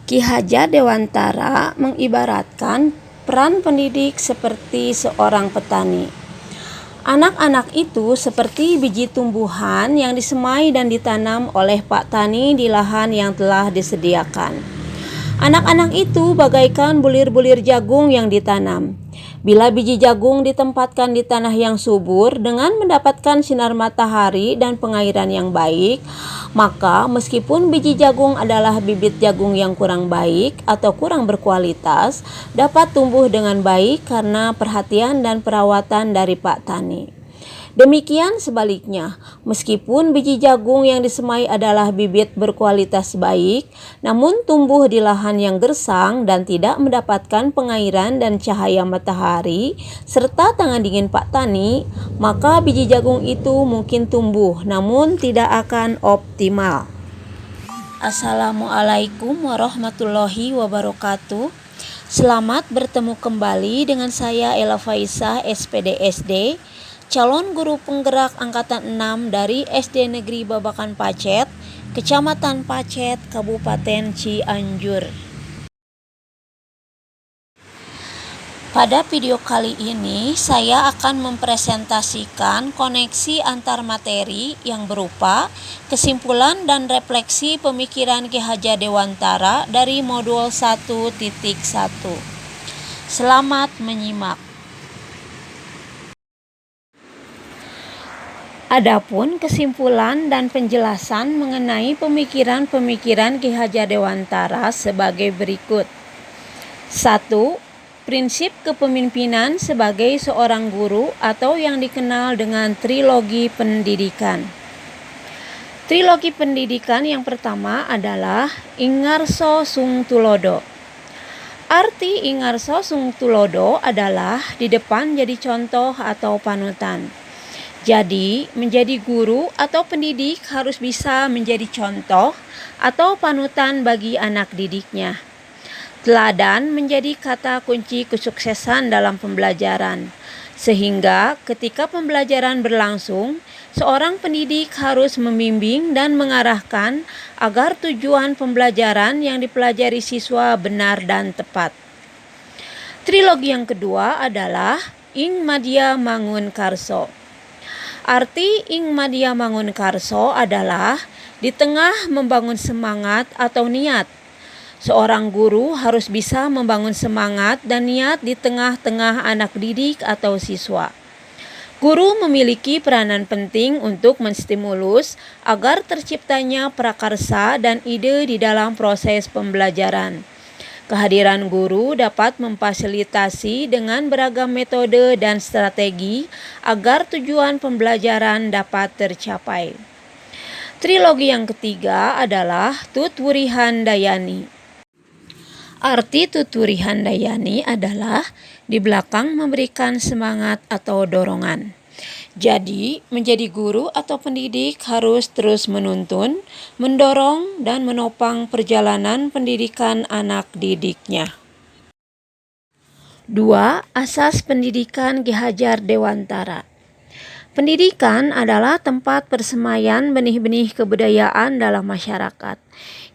Ki Hajar Dewantara mengibaratkan peran pendidik seperti seorang petani. Anak-anak itu seperti biji tumbuhan yang disemai dan ditanam oleh Pak Tani di lahan yang telah disediakan. Anak-anak itu bagaikan bulir-bulir jagung yang ditanam. Bila biji jagung ditempatkan di tanah yang subur dengan mendapatkan sinar matahari dan pengairan yang baik, maka meskipun biji jagung adalah bibit jagung yang kurang baik atau kurang berkualitas, dapat tumbuh dengan baik karena perhatian dan perawatan dari Pak Tani. Demikian sebaliknya, meskipun biji jagung yang disemai adalah bibit berkualitas baik, namun tumbuh di lahan yang gersang dan tidak mendapatkan pengairan dan cahaya matahari, serta tangan dingin Pak Tani, maka biji jagung itu mungkin tumbuh, namun tidak akan optimal. Assalamualaikum warahmatullahi wabarakatuh. Selamat bertemu kembali dengan saya Ella Faisah, SPD SD, calon guru penggerak angkatan 6 dari SD Negeri Babakan Pacet, Kecamatan Pacet, Kabupaten Cianjur. Pada video kali ini, saya akan mempresentasikan koneksi antar materi yang berupa kesimpulan dan refleksi pemikiran Ki Hajar Dewantara dari modul 1.1. Selamat menyimak. Adapun kesimpulan dan penjelasan mengenai pemikiran-pemikiran Ki Hajar Dewantara sebagai berikut. 1. Prinsip kepemimpinan sebagai seorang guru atau yang dikenal dengan trilogi pendidikan. Trilogi pendidikan yang pertama adalah Ingarso Sung Tulodo. Arti Ingarso Sung Tulodo adalah di depan jadi contoh atau panutan. Jadi, menjadi guru atau pendidik harus bisa menjadi contoh atau panutan bagi anak didiknya. Teladan menjadi kata kunci kesuksesan dalam pembelajaran, sehingga ketika pembelajaran berlangsung, seorang pendidik harus membimbing dan mengarahkan agar tujuan pembelajaran yang dipelajari siswa benar dan tepat. Trilogi yang kedua adalah Ing Madya Mangun Karso. Arti Ing Madya Mangun Karso adalah di tengah membangun semangat atau niat. Seorang guru harus bisa membangun semangat dan niat di tengah-tengah anak didik atau siswa. Guru memiliki peranan penting untuk menstimulus agar terciptanya prakarsa dan ide di dalam proses pembelajaran. Kehadiran guru dapat memfasilitasi dengan beragam metode dan strategi agar tujuan pembelajaran dapat tercapai. Trilogi yang ketiga adalah Tutwuri Handayani. Arti Tutwuri Handayani adalah di belakang memberikan semangat atau dorongan. Jadi, menjadi guru atau pendidik harus terus menuntun, mendorong, dan menopang perjalanan pendidikan anak didiknya. 2. Asas pendidikan Ki Hajar Dewantara. Pendidikan adalah tempat persemaian benih-benih kebudayaan dalam masyarakat.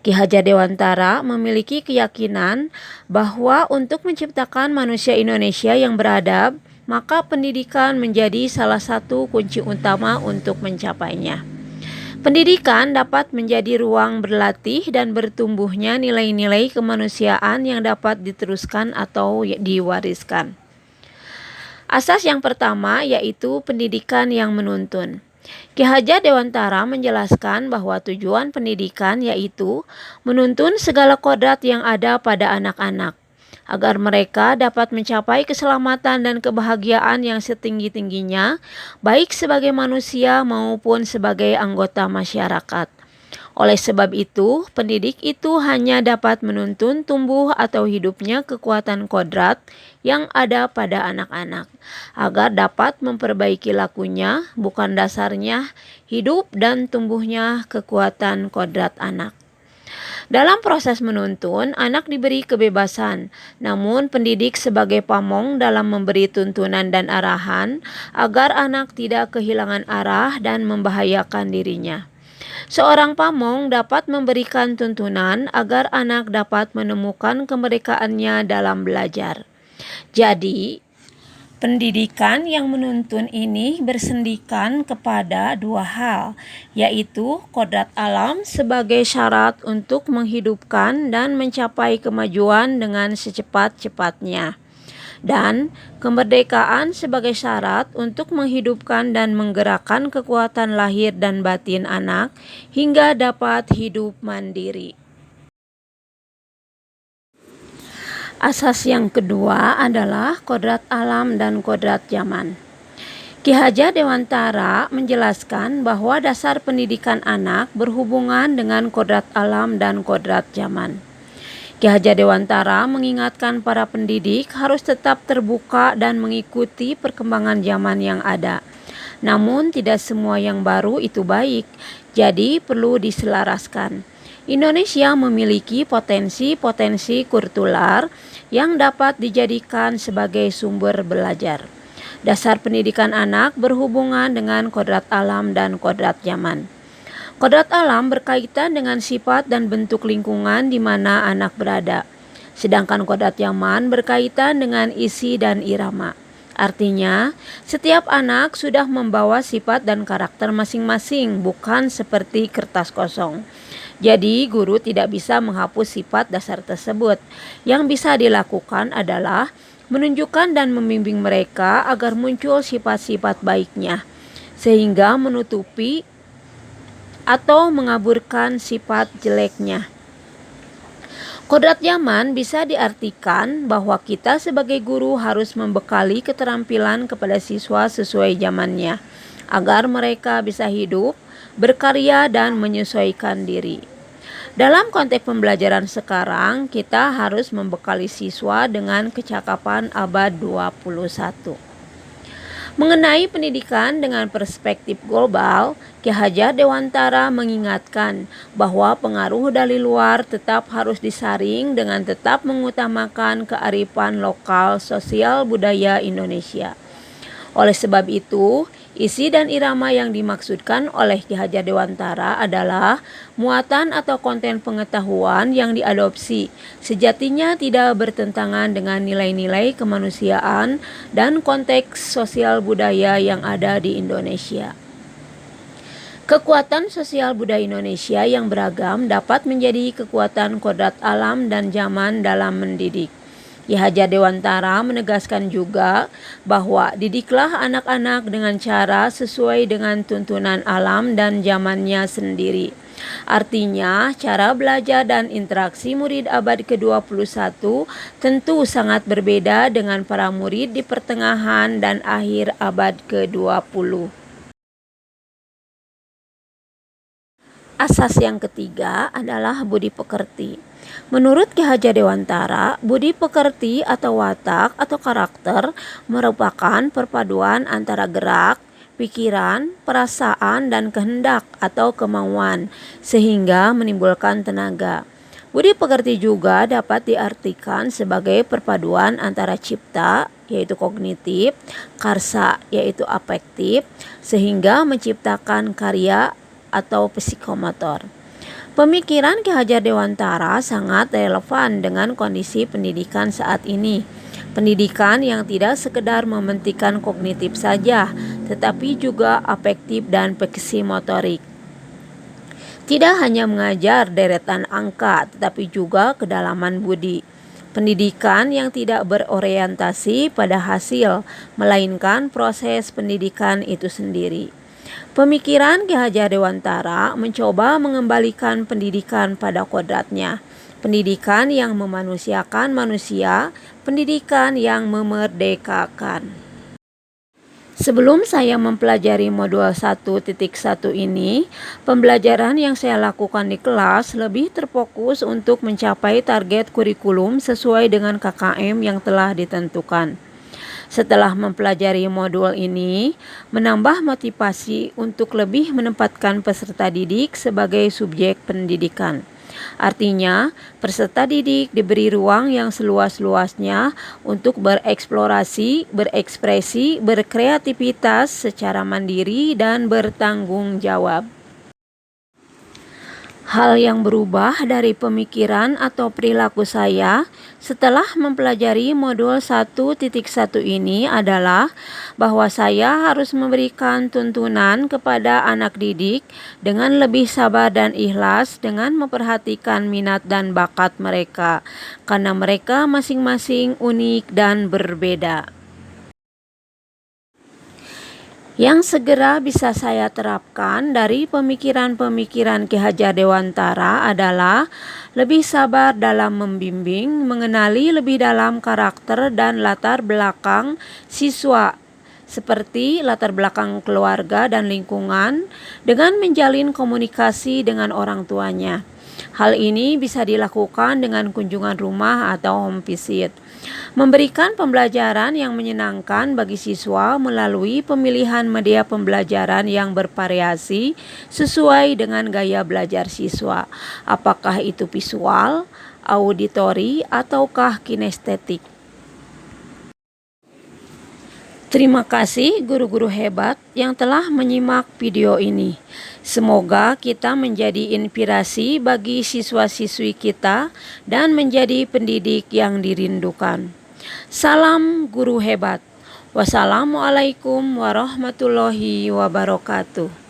Ki Hajar Dewantara memiliki keyakinan bahwa untuk menciptakan manusia Indonesia yang beradab, maka pendidikan menjadi salah satu kunci utama untuk mencapainya. Pendidikan dapat menjadi ruang berlatih dan bertumbuhnya nilai-nilai kemanusiaan yang dapat diteruskan atau diwariskan. Asas yang pertama yaitu pendidikan yang menuntun. Ki Hajar Dewantara menjelaskan bahwa tujuan pendidikan yaitu menuntun segala kodrat yang ada pada anak-anak, agar mereka dapat mencapai keselamatan dan kebahagiaan yang setinggi-tingginya, baik sebagai manusia maupun sebagai anggota masyarakat. Oleh sebab itu, pendidik itu hanya dapat menuntun tumbuh atau hidupnya kekuatan kodrat yang ada pada anak-anak, agar dapat memperbaiki lakunya, bukan dasarnya, hidup dan tumbuhnya kekuatan kodrat anak. Dalam proses menuntun, anak diberi kebebasan, namun pendidik sebagai pamong dalam memberi tuntunan dan arahan agar anak tidak kehilangan arah dan membahayakan dirinya. Seorang pamong dapat memberikan tuntunan agar anak dapat menemukan kemerdekaannya dalam belajar. Jadi, pendidikan yang menuntun ini bersendikan kepada dua hal, yaitu kodrat alam sebagai syarat untuk menghidupkan dan mencapai kemajuan dengan secepat-cepatnya, dan kemerdekaan sebagai syarat untuk menghidupkan dan menggerakkan kekuatan lahir dan batin anak hingga dapat hidup mandiri. Asas yang kedua adalah kodrat alam dan kodrat zaman. Ki Hajar Dewantara menjelaskan bahwa dasar pendidikan anak berhubungan dengan kodrat alam dan kodrat zaman. Ki Hajar Dewantara mengingatkan para pendidik harus tetap terbuka dan mengikuti perkembangan zaman yang ada. Namun tidak semua yang baru itu baik, jadi perlu diselaraskan. Indonesia memiliki potensi-potensi kultural yang dapat dijadikan sebagai sumber belajar. Dasar pendidikan anak berhubungan dengan kodrat alam dan kodrat zaman. Kodrat alam berkaitan dengan sifat dan bentuk lingkungan di mana anak berada. Sedangkan kodrat zaman berkaitan dengan isi dan irama. Artinya, setiap anak sudah membawa sifat dan karakter masing-masing, bukan seperti kertas kosong. Jadi, guru tidak bisa menghapus sifat dasar tersebut. Yang bisa dilakukan adalah menunjukkan dan membimbing mereka agar muncul sifat-sifat baiknya, sehingga menutupi atau mengaburkan sifat jeleknya. Kodrat zaman bisa diartikan bahwa kita sebagai guru harus membekali keterampilan kepada siswa sesuai zamannya, agar mereka bisa hidup, berkarya, dan menyesuaikan diri. Dalam konteks pembelajaran sekarang, kita harus membekali siswa dengan kecakapan abad 21. Mengenai pendidikan dengan perspektif global, Ki Hajar Dewantara mengingatkan bahwa pengaruh dari luar tetap harus disaring dengan tetap mengutamakan kearifan lokal sosial budaya Indonesia. Oleh sebab itu, isi dan irama yang dimaksudkan oleh Ki Hajar Dewantara adalah muatan atau konten pengetahuan yang diadopsi, sejatinya tidak bertentangan dengan nilai-nilai kemanusiaan dan konteks sosial budaya yang ada di Indonesia. Kekuatan sosial budaya Indonesia yang beragam dapat menjadi kekuatan kodrat alam dan zaman dalam mendidik. Ki Hajar Dewantara menegaskan juga bahwa didiklah anak-anak dengan cara sesuai dengan tuntunan alam dan zamannya sendiri. Artinya, cara belajar dan interaksi murid abad ke-21 tentu sangat berbeda dengan para murid di pertengahan dan akhir abad ke-20. Asas yang ketiga adalah budi pekerti. Menurut Ki Hajar Dewantara, budi pekerti atau watak atau karakter merupakan perpaduan antara gerak, pikiran, perasaan, dan kehendak atau kemauan, sehingga menimbulkan tenaga. Budi pekerti juga dapat diartikan sebagai perpaduan antara cipta, yaitu kognitif, karsa, yaitu afektif, sehingga menciptakan karya atau psikomotor. Pemikiran Ki Hajar Dewantara sangat relevan dengan kondisi pendidikan saat ini. Pendidikan yang tidak sekedar mementingkan kognitif saja, tetapi juga afektif dan psikomotorik. Tidak hanya mengajar deretan angka, tetapi juga kedalaman budi. Pendidikan yang tidak berorientasi pada hasil, melainkan proses pendidikan itu sendiri. Pemikiran Ki Hajar Dewantara mencoba mengembalikan pendidikan pada kodratnya. Pendidikan yang memanusiakan manusia, pendidikan yang memerdekakan. Sebelum saya mempelajari modul 1.1 ini, pembelajaran yang saya lakukan di kelas lebih terfokus untuk mencapai target kurikulum sesuai dengan KKM yang telah ditentukan. Setelah mempelajari modul ini, menambah motivasi untuk lebih menempatkan peserta didik sebagai subjek pendidikan. Artinya, peserta didik diberi ruang yang seluas-luasnya untuk bereksplorasi, berekspresi, berkreativitas secara mandiri dan bertanggung jawab. Hal yang berubah dari pemikiran atau perilaku saya setelah mempelajari modul 1.1 ini adalah bahwa saya harus memberikan tuntunan kepada anak didik dengan lebih sabar dan ikhlas dengan memperhatikan minat dan bakat mereka, karena mereka masing-masing unik dan berbeda. Yang segera bisa saya terapkan dari pemikiran-pemikiran Ki Hajar Dewantara adalah lebih sabar dalam membimbing, mengenali lebih dalam karakter dan latar belakang siswa, seperti latar belakang keluarga dan lingkungan, dengan menjalin komunikasi dengan orang tuanya. Hal ini bisa dilakukan dengan kunjungan rumah atau home visit. Memberikan pembelajaran yang menyenangkan bagi siswa melalui pemilihan media pembelajaran yang bervariasi sesuai dengan gaya belajar siswa, apakah itu visual, auditori, ataukah kinestetik. Terima kasih guru-guru hebat yang telah menyimak video ini. Semoga kita menjadi inspirasi bagi siswa-siswi kita dan menjadi pendidik yang dirindukan. Salam guru hebat. Wassalamualaikum warahmatullahi wabarakatuh.